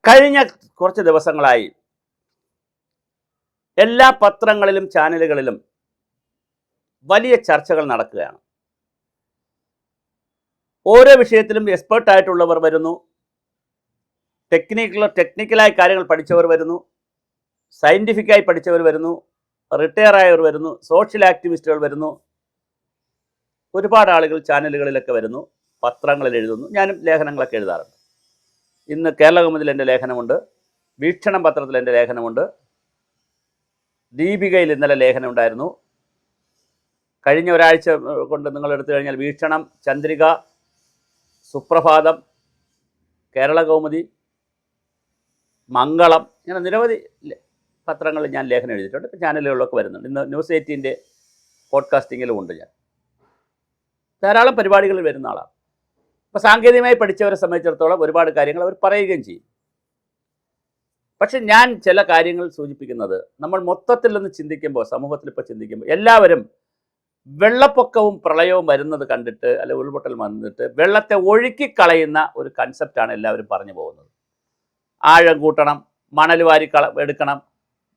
കഴിഞ്ഞ കുറച്ച് ദിവസങ്ങളായി എല്ലാ പത്രങ്ങളിലും ചാനലുകളിലും വലിയ ചർച്ചകൾ നടക്കുകയാണ്. ഓരോ വിഷയത്തിലും എക്സ്പേർട്ടായിട്ടുള്ളവർ വരുന്നു, ടെക്നിക്കലായി കാര്യങ്ങൾ പഠിച്ചവർ വരുന്നു, സയൻറ്റിഫിക്കായി പഠിച്ചവർ വരുന്നു, റിട്ടയർ ആയവർ വരുന്നു, സോഷ്യൽ ആക്ടിവിസ്റ്റുകൾ വരുന്നു. ഒരുപാട് ആളുകൾ ചാനലുകളിലൊക്കെ വരുന്നു, പത്രങ്ങളിൽ എഴുതുന്നു. ഞാനും ലേഖനങ്ങളൊക്കെ എഴുതാറുണ്ട്. ഇന്ന് കേരളകൗമുദിയിൽ എൻ്റെ ലേഖനമുണ്ട്, വീക്ഷണം പത്രത്തിൽ എൻ്റെ ലേഖനമുണ്ട്, ദീപികയിൽ ഇന്നലെ ലേഖനം ഉണ്ടായിരുന്നു. കഴിഞ്ഞ ഒരാഴ്ച കൊണ്ട് നിങ്ങൾ എടുത്തു കഴിഞ്ഞാൽ വീക്ഷണം, ചന്ദ്രിക, സുപ്രഭാതം, കേരളകൗമുദി, മംഗളം, ഇങ്ങനെ നിരവധി പത്രങ്ങളിൽ ഞാൻ ലേഖനം എഴുതിയിട്ടുണ്ട്. ചാനലുകളിലൊക്കെ വരുന്നുണ്ട്. ഇന്ന് ന്യൂസ് 18 പോഡ്കാസ്റ്റിങ്ങിലും ഉണ്ട്. ഞാൻ ധാരാളം പരിപാടികളിൽ വരുന്ന ആളാണ്. അപ്പോൾ സാങ്കേതികമായി പഠിച്ചവരെ സംബന്ധിച്ചിടത്തോളം ഒരുപാട് കാര്യങ്ങൾ അവർ പറയുകയും ചെയ്യും. പക്ഷെ ഞാൻ ചില കാര്യങ്ങൾ സൂചിപ്പിക്കുന്നത്, നമ്മൾ മൊത്തത്തിൽ ഒന്ന് ചിന്തിക്കുമ്പോൾ, സമൂഹത്തിൽ ഇപ്പോൾ ചിന്തിക്കുമ്പോൾ, എല്ലാവരും വെള്ളപ്പൊക്കവും പ്രളയവും വരുന്നത് കണ്ടിട്ട്, അല്ലെ ഉരുൾപൊട്ടൽ വന്നിട്ട് വെള്ളത്തെ ഒഴുക്കിക്കളയുന്ന ഒരു കൺസെപ്റ്റാണ് എല്ലാവരും പറഞ്ഞു പോകുന്നത്. ആഴം കൂട്ടണം, മണൽ വാരി എടുക്കണം,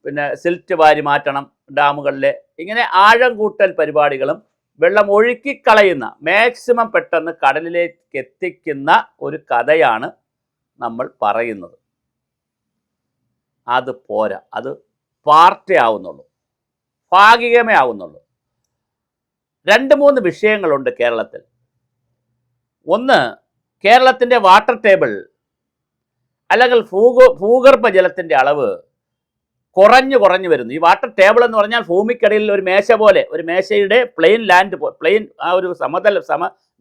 പിന്നെ സിൽറ്റ് വാരി മാറ്റണം ഡാമുകളിലെ, ഇങ്ങനെ ആഴം കൂട്ടൽ പരിപാടികളും വെള്ളം ഒഴുക്കിക്കളയുന്ന, മാക്സിമം പെട്ടെന്ന് കടലിലേക്ക് എത്തിക്കുന്ന ഒരു കഥയാണ് നമ്മൾ പറയുന്നത്. അത് പോരാ, അത് പാർട്ടേ ആവുന്നുള്ളൂ, ഭാഗികമേ ആവുന്നുള്ളൂ. 2-3 വിഷയങ്ങളുണ്ട് കേരളത്തിൽ. ഒന്ന്, കേരളത്തിൻ്റെ വാട്ടർ ടേബിൾ അല്ലെങ്കിൽ ഭൂഗർഭ ജലത്തിൻ്റെ അളവ് കുറഞ്ഞു വരുന്നു. ഈ വാട്ടർ ടേബിൾ എന്ന് പറഞ്ഞാൽ ഭൂമിക്കടിയിൽ ഒരു മേശ പോലെ, ഒരു മേശയുടെ പ്ലെയിൻ ആ ഒരു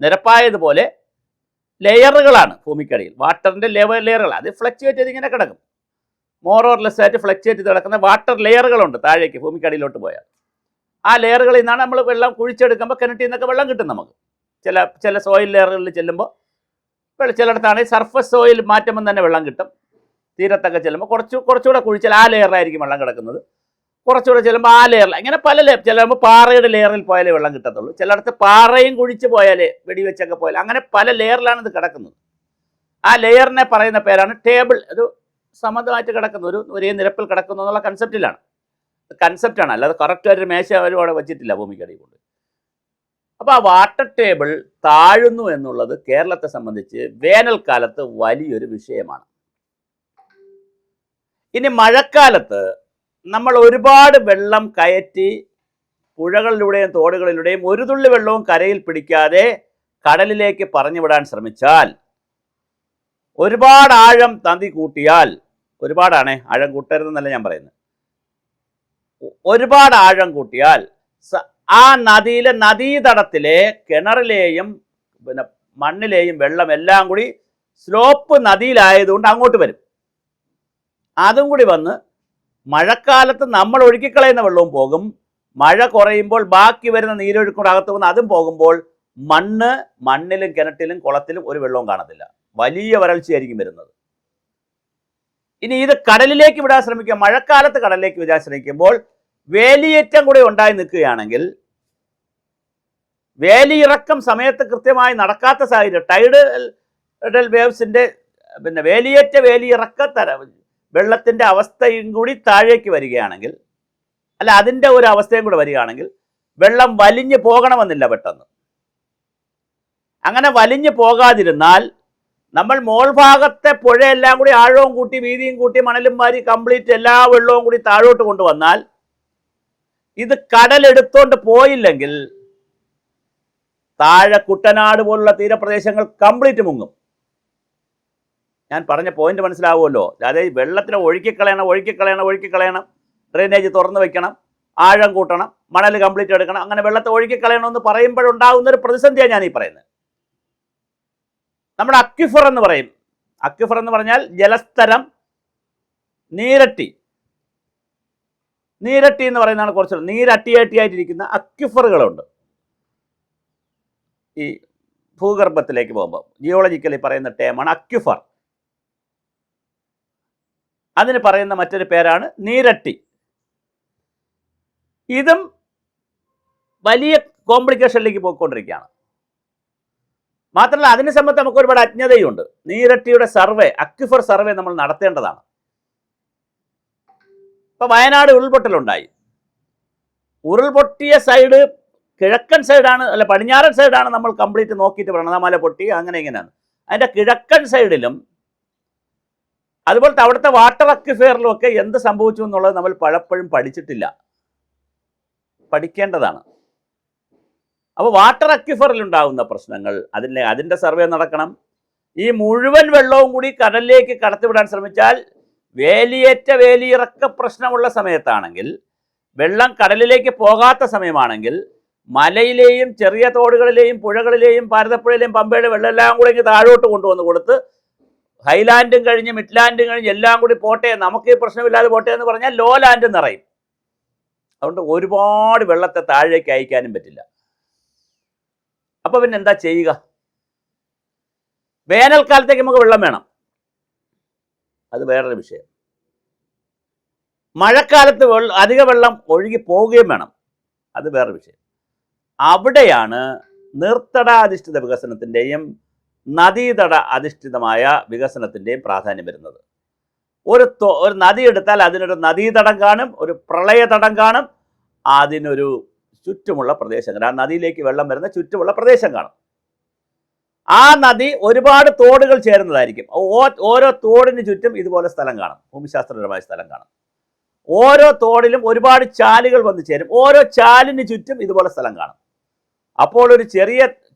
നിരപ്പായതുപോലെ ലെയറുകളാണ് ഭൂമിക്കടിയിൽ, വാട്ടറിൻ്റെ ലെയറുകൾ. അത് ഫ്ലക്ച്വേറ്റ് ചെയ്ത് ഇങ്ങനെ കിടക്കും. മോർ ഓർ ലെസ് ആയിട്ട് ഫ്ലക്ച്വേറ്റ് ചെയ്ത് കിടക്കുന്ന വാട്ടർ ലെയറുകളുണ്ട് താഴേക്ക് ഭൂമിക്കടിയിലോട്ട് പോയാൽ. ആ ലെയറുകളിൽ നിന്നാണ് നമ്മൾ വെള്ളം കുഴിച്ചെടുക്കുമ്പോൾ കിണറ്റിൽ നിന്നൊക്കെ വെള്ളം കിട്ടും നമുക്ക്. ചില സോയിൽ ലെയറുകളിൽ ചെല്ലുമ്പോൾ, ചിലയിടത്താണെങ്കിൽ സർഫസ് സോയിൽ മാറ്റുമ്പോൾ തന്നെ വെള്ളം കിട്ടും. തീരത്തൊക്കെ ചെല്ലുമ്പോൾ കുറച്ചുകൂടെ കുഴിച്ചാൽ ആ ലെയറിലായിരിക്കും വെള്ളം കിടക്കുന്നത്. കുറച്ചുകൂടെ ചെല്ലുമ്പോൾ ആ ലെയറിൽ, ഇങ്ങനെ പല ചിലപ്പോൾ പാറയുടെ ലെയറിൽ പോയാലേ വെള്ളം കിട്ടത്തുള്ളൂ. ചിലയിടത്ത് പാറയും കുഴിച്ച് പോയാലേ, വെടിവെച്ചൊക്കെ പോയാൽ, അങ്ങനെ പല ലെയറിലാണ് ഇത് കിടക്കുന്നത്. ആ ലെയറിനെ പറയുന്ന പേരാണ് ടേബിൾ. ഒരു സമതമായിട്ട് കിടക്കുന്ന, ഒരേ നിരപ്പിൽ കിടക്കുന്നു എന്നുള്ള കൺസെപ്റ്റാണ്, അല്ലാതെ കറക്റ്റായിട്ടൊരു മേശ അവരും അവിടെ വെച്ചിട്ടില്ല ഭൂമിക്കടിയിൽ കൊണ്ട്. അപ്പോൾ ആ വാട്ടർ ടേബിൾ താഴുന്നു എന്നുള്ളത് കേരളത്തെ സംബന്ധിച്ച് വേനൽക്കാലത്ത് വലിയൊരു വിഷയമാണ്. ഇനി മഴക്കാലത്ത് നമ്മൾ ഒരുപാട് വെള്ളം കയറ്റി പുഴകളിലൂടെയും തോടുകളിലൂടെയും ഒരു തുള്ളി വെള്ളവും കരയിൽ പിടിക്കാതെ കടലിലേക്ക് പറഞ്ഞു വിടാൻ ശ്രമിച്ചാൽ, ഒരുപാട് ആഴം നദി കൂട്ടിയാൽ, ഒരുപാടാണേ, ആഴം കൂട്ടരുതെന്നല്ല ഞാൻ പറയുന്നത്, ഒരുപാട് ആഴം കൂട്ടിയാൽ ആ നദീതടത്തിലെ കിണറിലെയും പിന്നെ മണ്ണിലെയും വെള്ളം എല്ലാം കൂടി സ്ലോപ്പ് നദിയിലായതുകൊണ്ട് അങ്ങോട്ട് വരും. അതും കൂടി വന്ന് മഴക്കാലത്ത് നമ്മൾ ഒഴുക്കിക്കളയുന്ന വെള്ളവും പോകും. മഴ കുറയുമ്പോൾ ബാക്കി വരുന്ന നീരൊഴുക്കൂടെ അകത്ത് വന്ന് അതും പോകുമ്പോൾ മണ്ണിലും കിണറ്റിലും കുളത്തിലും ഒരു വെള്ളവും കാണത്തില്ല. വലിയ വരൾച്ചയായിരിക്കും വരുന്നത്. ഇനി ഇത് കടലിലേക്ക് വിടാൻ ശ്രമിക്കുക, മഴക്കാലത്ത് കടലിലേക്ക് വിടാൻ ശ്രമിക്കുമ്പോൾ വേലിയേറ്റം കൂടി ഉണ്ടായി നിൽക്കുകയാണെങ്കിൽ, വേലിയിറക്കം സമയത്ത് കൃത്യമായി നടക്കാത്ത സാഹചര്യം, ടൈഡൽ വേവ്സിൻ്റെ പിന്നെ വേലിയിറക്ക വെള്ളത്തിൻ്റെ അവസ്ഥയും കൂടി താഴേക്ക് വരികയാണെങ്കിൽ, അല്ല അതിൻ്റെ ഒരു അവസ്ഥയും കൂടെ വരികയാണെങ്കിൽ, വെള്ളം വലിഞ്ഞു പോകണമെന്നില്ല പെട്ടെന്ന്. അങ്ങനെ വലിഞ്ഞു പോകാതിരുന്നാൽ നമ്മൾ മോൾഭാഗത്തെ പുഴയെല്ലാം കൂടി ആഴവും കൂട്ടി വീതിയും കൂട്ടി മണലും വാരി കംപ്ലീറ്റ് എല്ലാ വെള്ളവും കൂടി താഴോട്ട് കൊണ്ടുവന്നാൽ, ഇത് കടലെടുത്തോണ്ട് പോയില്ലെങ്കിൽ താഴെ കുട്ടനാട് പോലുള്ള തീരപ്രദേശങ്ങൾ കംപ്ലീറ്റ് മുങ്ങും. ഞാൻ പറഞ്ഞ പോയിന്റ് മനസ്സിലാവുമല്ലോ. അതായത് വെള്ളത്തിനെ ഒഴുക്കിക്കളയണം, ഡ്രെയിനേജ് തുറന്നു വെക്കണം, ആഴം കൂട്ടണം, മണൽ കംപ്ലീറ്റ് എടുക്കണം, അങ്ങനെ വെള്ളത്തെ ഒഴുക്കിക്കളയണമെന്ന് പറയുമ്പോഴുണ്ടാകുന്നൊരു പ്രതിസന്ധിയാണ് ഞാൻ ഈ പറയുന്നത്. നമ്മുടെ അക്വിഫർ എന്ന് പറയും. അക്വിഫർ എന്ന് പറഞ്ഞാൽ ജലസ്തരം, നീരട്ടി എന്ന് പറയുന്നതാണ്. കുറച്ച് നീരട്ടിയായിട്ടിരിക്കുന്ന അക്വിഫറുകളുണ്ട്. ഈ ഭൂഗർഭത്തിലേക്ക് പോകുമ്പോൾ ജിയോളജിക്കലി പറയുന്ന ടേമാണ് അക്വിഫർ. അതിന് പറയുന്ന മറ്റൊരു പേരാണ് നീരട്ടി. ഇതും വലിയ കോംപ്ലിക്കേഷനിലേക്ക് പോയിക്കൊണ്ടിരിക്കുകയാണ്. മാത്രമല്ല അതിനെ സംബന്ധിച്ച് നമുക്ക് ഒരുപാട് അജ്ഞതയുണ്ട്. നീരട്ടിയുടെ സർവേ, അക്വിഫർ സർവേ നമ്മൾ നടത്തേണ്ടതാണ്. ഇപ്പൊ വയനാട് ഉരുൾപൊട്ടലുണ്ടായി. ഉരുൾപൊട്ടിയ സൈഡ് കിഴക്കൻ സൈഡാണ്, അല്ല പടിഞ്ഞാറൻ സൈഡാണ് നമ്മൾ കംപ്ലീറ്റ് നോക്കിയിട്ട് പ്രണതമല പൊട്ടി അങ്ങനെ ഇങ്ങനെയാണ്. അതിൻ്റെ കിഴക്കൻ സൈഡിലും അതുപോലത്തെ അവിടുത്തെ വാട്ടർ അക്വിഫയറിലും ഒക്കെ എന്ത് സംഭവിച്ചു എന്നുള്ളത് നമ്മൾ പലപ്പോഴും പഠിച്ചിട്ടില്ല, പഠിക്കേണ്ടതാണ്. അപ്പോൾ വാട്ടർ അക്വിഫറിൽ ഉണ്ടാകുന്ന പ്രശ്നങ്ങൾ അതിൻ്റെ സർവേ നടക്കണം. ഈ മുഴുവൻ വെള്ളവും കൂടി കടലിലേക്ക് കടത്തിവിടാൻ ശ്രമിച്ചാൽ വേലിയിറക്ക പ്രശ്നമുള്ള സമയത്താണെങ്കിൽ, വെള്ളം കടലിലേക്ക് പോകാത്ത സമയമാണെങ്കിൽ, മലയിലെയും ചെറിയ തോടുകളിലെയും പുഴകളിലെയും ഭാരതപ്പുഴയിലെയും പമ്പയുടെ വെള്ളമെല്ലാം കൂടി ഇങ്ങ് താഴോട്ട് കൊണ്ടുവന്ന് കൊടുത്ത് ഹൈലാൻഡും കഴിഞ്ഞ് മിഡ്ലാൻഡും കഴിഞ്ഞ് എല്ലാം കൂടി പോട്ടെ, നമുക്ക് ഈ പ്രശ്നമില്ലാതെ പോട്ടെ എന്ന് പറഞ്ഞാൽ ലോ ലാൻഡ് നിറയും. അതുകൊണ്ട് ഒരുപാട് വെള്ളത്തെ താഴേക്ക് അയക്കാനും പറ്റില്ല. അപ്പോൾ പിന്നെ എന്താ ചെയ്യുക? വേനൽക്കാലത്തേക്ക് നമുക്ക് വെള്ളം വേണം, അത് വേറൊരു വിഷയം. മഴക്കാലത്ത് അധിക വെള്ളം ഒഴുകി പോവുകയും വേണം, അത് വേറൊരു വിഷയം. അവിടെയാണ് നീർത്തടാധിഷ്ഠിത വികസനത്തിൻ്റെയും നദീതട അധിഷ്ഠിതമായ വികസനത്തിൻ്റെയും പ്രാധാന്യം വരുന്നത്. ഒരു നദി എടുത്താൽ അതിനൊരു നദീതടം കാണും, ഒരു പ്രളയതടം കാണും, അതിനൊരു ചുറ്റുമുള്ള പ്രദേശങ്ങൾ, ആ നദിയിലേക്ക് വെള്ളം വരുന്ന ചുറ്റുമുള്ള പ്രദേശം കാണും. ആ നദി ഒരുപാട് തോടുകൾ ചേരുന്നതായിരിക്കും. ഓരോ തോടിന് ചുറ്റും ഇതുപോലെ സ്ഥലം കാണും, ഭൂമിശാസ്ത്രപരമായ സ്ഥലം കാണും. ഓരോ തോടിലും ഒരുപാട് ചാലുകൾ വന്ന് ചേരും, ഓരോ ചാലിന് ചുറ്റും ഇതുപോലെ സ്ഥലം കാണും. അപ്പോൾ ഒരു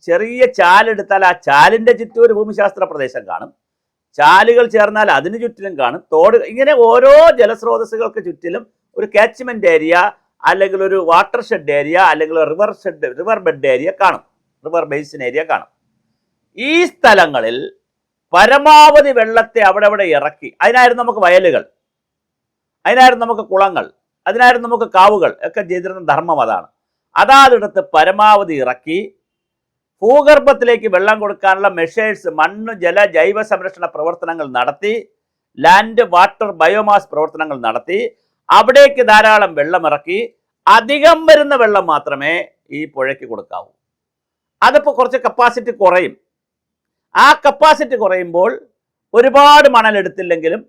ചെറിയ ചാലെടുത്താൽ ആ ചാലിൻ്റെ ചുറ്റും ഒരു ഭൂമിശാസ്ത്ര പ്രദേശം കാണും, ചാലുകൾ ചേർന്നാൽ അതിന് ചുറ്റിലും കാണും, തോട്, ഇങ്ങനെ ഓരോ ജലസ്രോതസ്സുകൾക്ക് ചുറ്റിലും ഒരു കാച്ച്മെന്റ് ഏരിയ അല്ലെങ്കിൽ ഒരു വാട്ടർ ഷെഡ് ഏരിയ അല്ലെങ്കിൽ റിവർ ബെഡ് ഏരിയ കാണും, റിവർ ബേസിൻ ഏരിയ കാണും. ഈ സ്ഥലങ്ങളിൽ പരമാവധി വെള്ളത്തെ അവിടെ ഇറക്കി, അതിനായിരുന്നു നമുക്ക് വയലുകൾ, അതിനായിരുന്നു നമുക്ക് കുളങ്ങൾ, അതിനായിരുന്നു നമുക്ക് കാവുകൾ ഒക്കെ ചെയ്തിരുന്ന ധർമ്മം അതാണ്. അതാതിടത്ത് പരമാവധി ഇറക്കി ഭൂഗർഭത്തിലേക്ക് വെള്ളം കൊടുക്കാനുള്ള മെഷേഴ്സ്, മണ്ണ് ജല ജൈവ സംരക്ഷണ പ്രവർത്തനങ്ങൾ നടത്തി, ലാൻഡ് വാട്ടർ ബയോമാസ് പ്രവർത്തനങ്ങൾ നടത്തി, അവിടേക്ക് ധാരാളം വെള്ളം ഇറക്കി അധികം വരുന്ന വെള്ളം മാത്രമേ ഈ പുഴയ്ക്ക് കൊടുക്കാവൂ. അതിപ്പോൾ കുറച്ച് കപ്പാസിറ്റി കുറയും. ആ കപ്പാസിറ്റി കുറയുമ്പോൾ ഒരുപാട് മണലെടുത്തില്ലെങ്കിലും,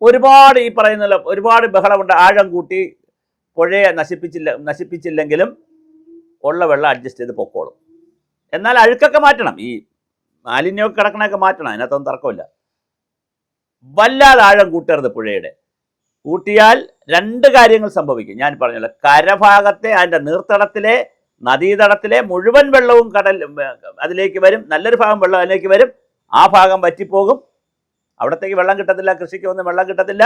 ഒരുപാട് ഈ പറയുന്ന ഒരുപാട് ബഹളമുണ്ട്, ആഴം കൂട്ടി പുഴയെ നശിപ്പിച്ചില്ലെങ്കിലും ഉള്ള വെള്ളം അഡ്ജസ്റ്റ് ചെയ്ത് പൊക്കോളും. എന്നാൽ അഴുക്കൊക്കെ മാറ്റണം, ഈ മാലിന്യമൊക്കെ കിടക്കണൊക്കെ മാറ്റണം, അതിനകത്തൊന്നും തർക്കമില്ല. വല്ലാതെ ആഴം കൂട്ടരുത് പുഴയുടെ. കൂട്ടിയാൽ രണ്ട് കാര്യങ്ങൾ സംഭവിക്കും. ഞാൻ പറഞ്ഞല്ലോ, കരഭാഗത്തെ അതിൻ്റെ നീർത്തടത്തിലെ നദീതടത്തിലെ മുഴുവൻ വെള്ളവും അതിലേക്ക് വരും, നല്ലൊരു ഭാഗം വെള്ളം അതിലേക്ക് വരും, ആ ഭാഗം വറ്റിപ്പോകും, അവിടത്തേക്ക് വെള്ളം കിട്ടത്തില്ല, കൃഷിക്ക് ഒന്നും വെള്ളം കിട്ടത്തില്ല.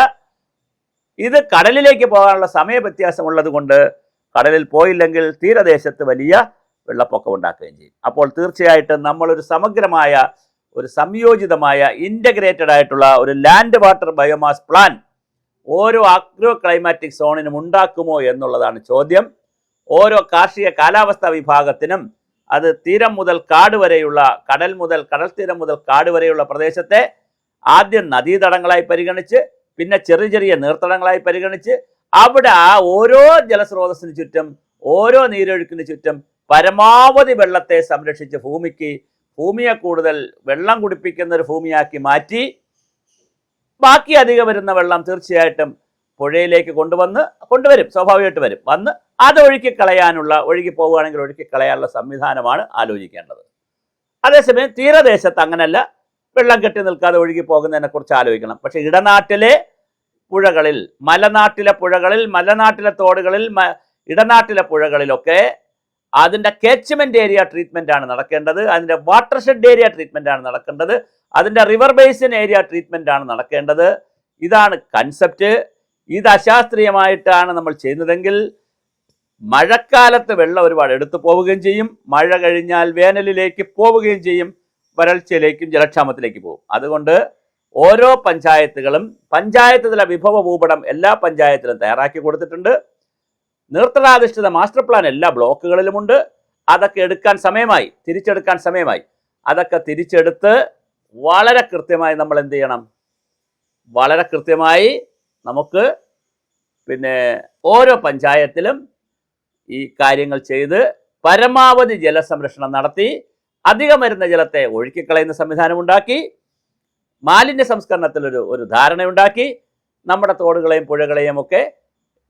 ഇത് കടലിലേക്ക് പോകാനുള്ള സമയ വ്യത്യാസമുള്ളത് കൊണ്ട് കടലിൽ പോയില്ലെങ്കിൽ തീരദേശത്ത് വലിയ വെള്ളപ്പൊക്കം ഉണ്ടാക്കുകയും ചെയ്യും. അപ്പോൾ തീർച്ചയായിട്ടും നമ്മളൊരു സമഗ്രമായ, ഒരു സംയോജിതമായ, ഇൻ്റഗ്രേറ്റഡ് ആയിട്ടുള്ള ഒരു ലാൻഡ് വാട്ടർ ബയോമാസ് പ്ലാൻ ഓരോ അഗ്രോ ക്ലൈമാറ്റിക് സോണിനും ഉണ്ടാക്കുമോ എന്നുള്ളതാണ് ചോദ്യം. ഓരോ കാർഷിക കാലാവസ്ഥാ വിഭാഗത്തിനും അത് തീരം മുതൽ കാട് വരെയുള്ള, കടൽ തീരം മുതൽ കാട് വരെയുള്ള പ്രദേശത്തെ ആദ്യം നദീതടങ്ങളായി പരിഗണിച്ച്, പിന്നെ ചെറിയ നീർത്തടങ്ങളായി പരിഗണിച്ച്, അവിടെ ആ ഓരോ ജലസ്രോതസ്സിന് ചുറ്റും, ഓരോ നീരൊഴുക്കിന് ചുറ്റും പരമാവധി വെള്ളത്തെ സംരക്ഷിച്ച് ഭൂമിയെ കൂടുതൽ വെള്ളം കുടിപ്പിക്കുന്ന ഒരു ഭൂമിയാക്കി മാറ്റി, ബാക്കി അധികം വരുന്ന വെള്ളം തീർച്ചയായിട്ടും പുഴയിലേക്ക് കൊണ്ടുവരും, സ്വാഭാവികമായിട്ട് വരും, വന്ന് അത് ഒഴുക്കി പോവുകയാണെങ്കിൽ ഒഴുക്കി കളയാനുള്ള സംവിധാനമാണ് ആലോചിക്കേണ്ടത്. അതേസമയം തീരദേശത്ത് അങ്ങനല്ല, വെള്ളം കെട്ടി നിൽക്കാതെ ഒഴുകി പോകുന്നതിനെ കുറിച്ച് ആലോചിക്കണം. പക്ഷെ ഇടനാട്ടിലെ പുഴകളിൽ, മലനാട്ടിലെ പുഴകളിൽ, മലനാട്ടിലെ തോടുകളിൽ, ഇടനാട്ടിലെ പുഴകളിലൊക്കെ അതിൻ്റെ കേച്ച്മെന്റ് ഏരിയ ട്രീറ്റ്മെന്റ് ആണ് നടക്കേണ്ടത്, അതിൻ്റെ വാട്ടർ ഷെഡ് ഏരിയ ട്രീറ്റ്മെന്റ് ആണ് നടക്കേണ്ടത്, അതിൻ്റെ റിവർ ബേസിൻ ഏരിയ ട്രീറ്റ്മെന്റ് ആണ് നടക്കേണ്ടത്. ഇതാണ് കൺസെപ്റ്റ്. ഇത് അശാസ്ത്രീയമായിട്ടാണ് നമ്മൾ ചെയ്യുന്നതെങ്കിൽ മഴക്കാലത്ത് വെള്ളം ഒരുപാട് എടുത്തു പോവുകയും ചെയ്യും, മഴ കഴിഞ്ഞാൽ വേനലിലേക്ക് പോവുകയും ചെയ്യും, വരൾച്ചയിലേക്കും ജലക്ഷാമത്തിലേക്ക് പോകും. അതുകൊണ്ട് ഓരോ പഞ്ചായത്തുകളും പഞ്ചായത്ത് തല വിഭവ ഭൂപടം എല്ലാ പഞ്ചായത്തിലും തയ്യാറാക്കി കൊടുത്തിട്ടുണ്ട്. നീർത്തടാധിഷ്ഠിത മാസ്റ്റർ പ്ലാൻ എല്ലാ ബ്ലോക്കുകളിലുമുണ്ട്. അതൊക്കെ തിരിച്ചെടുക്കാൻ സമയമായി. അതൊക്കെ തിരിച്ചെടുത്ത് വളരെ കൃത്യമായി നമ്മൾ എന്ത് ചെയ്യണം? വളരെ കൃത്യമായി നമുക്ക് ഓരോ പഞ്ചായത്തിലും ഈ കാര്യങ്ങൾ ചെയ്ത് പരമാവധി ജലസംരക്ഷണം നടത്തി അധികം വരുന്ന ജലത്തെ ഒഴുക്കിക്കളയുന്ന സംവിധാനമുണ്ടാക്കി, മാലിന്യ സംസ്കരണത്തിൽ ഒരു ധാരണയുണ്ടാക്കി, നമ്മുടെ തോടുകളെയും പുഴകളെയും ഒക്കെ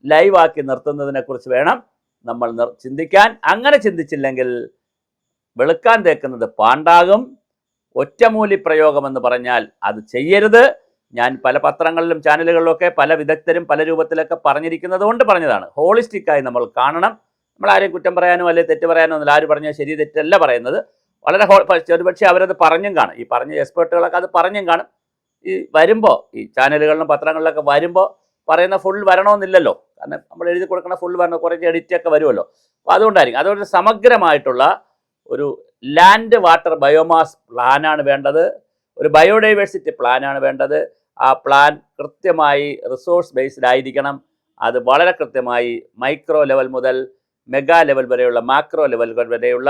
ലൈവാക്കി നിർത്തുന്നതിനെക്കുറിച്ച് വേണം നമ്മൾ ചിന്തിക്കാൻ. അങ്ങനെ ചിന്തിച്ചില്ലെങ്കിൽ വെളുക്കാൻ തേക്കുന്നത് പാണ്ടാകും. ഒറ്റമൂലി പ്രയോഗമെന്ന് പറഞ്ഞാൽ അത് ചെയ്യരുത്. ഞാൻ പല പത്രങ്ങളിലും ചാനലുകളിലൊക്കെ പല വിദഗ്ധരും പല രൂപത്തിലൊക്കെ പറഞ്ഞിരിക്കുന്നത് കൊണ്ട് പറഞ്ഞതാണ്. ഹോളിസ്റ്റിക്കായി നമ്മൾ കാണണം. നമ്മൾ ആരെയും കുറ്റം പറയാനോ അല്ലെങ്കിൽ തെറ്റ് പറയാനോ ഒന്നുമില്ല. ആര് പറഞ്ഞാൽ ശരി തെറ്റല്ല പറയുന്നത്. വളരെ ഒരുപക്ഷെ അവരത് പറഞ്ഞും കാണും. ഈ പറഞ്ഞ എക്സ്പേർട്ടുകളൊക്കെ അത് പറഞ്ഞും കാണും. ഈ വരുമ്പോൾ ഈ ചാനലുകളിലും പത്രങ്ങളിലൊക്കെ വരുമ്പോൾ പറയുന്ന ഫുൾ വരണമെന്നില്ലല്ലോ. കാരണം നമ്മൾ എഴുതി കൊടുക്കുന്ന ഫുൾ വരണം, കുറച്ച് എഡിറ്റൊക്കെ വരുമല്ലോ. അപ്പോൾ അതുകൊണ്ടായിരിക്കും. അതുകൊണ്ട് സമഗ്രമായിട്ടുള്ള ഒരു ലാൻഡ് വാട്ടർ ബയോമാസ് പ്ലാനാണ് വേണ്ടത്. ഒരു ബയോഡൈവേഴ്സിറ്റി പ്ലാനാണ് വേണ്ടത്. ആ പ്ലാൻ കൃത്യമായി റിസോഴ്സ് ബേസ്ഡ് ആയിരിക്കണം. അത് വളരെ കൃത്യമായി മൈക്രോ ലെവൽ മുതൽ മെഗാ ലെവൽ വരെയുള്ള മാക്രോ ലെവൽ വരെയുള്ള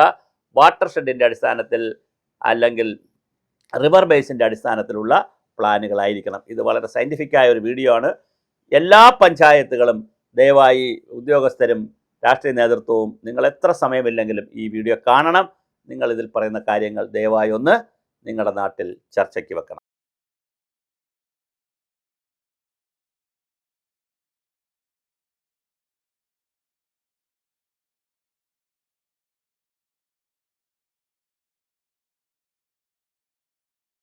വാട്ടർ ഷെഡിൻ്റെ അടിസ്ഥാനത്തിൽ അല്ലെങ്കിൽ റിവർ ബേസിൻ്റെ അടിസ്ഥാനത്തിലുള്ള പ്ലാനുകളായിരിക്കണം. ഇത് വളരെ സയൻറ്റിഫിക്കായ ഒരു വീഡിയോ ആണ്. എല്ലാ പഞ്ചായത്തുകളും ദയവായി ഉദ്യോഗസ്ഥരും രാഷ്ട്രീയ നേതൃത്വവും നിങ്ങൾ എത്ര സമയമില്ലെങ്കിലും ഈ വീഡിയോ കാണണം. നിങ്ങൾ ഇതിൽ പറയുന്ന കാര്യങ്ങൾ ദയവായി ഒന്ന് നിങ്ങളുടെ നാട്ടിൽ ചർച്ചയ്ക്ക് വെക്കണം.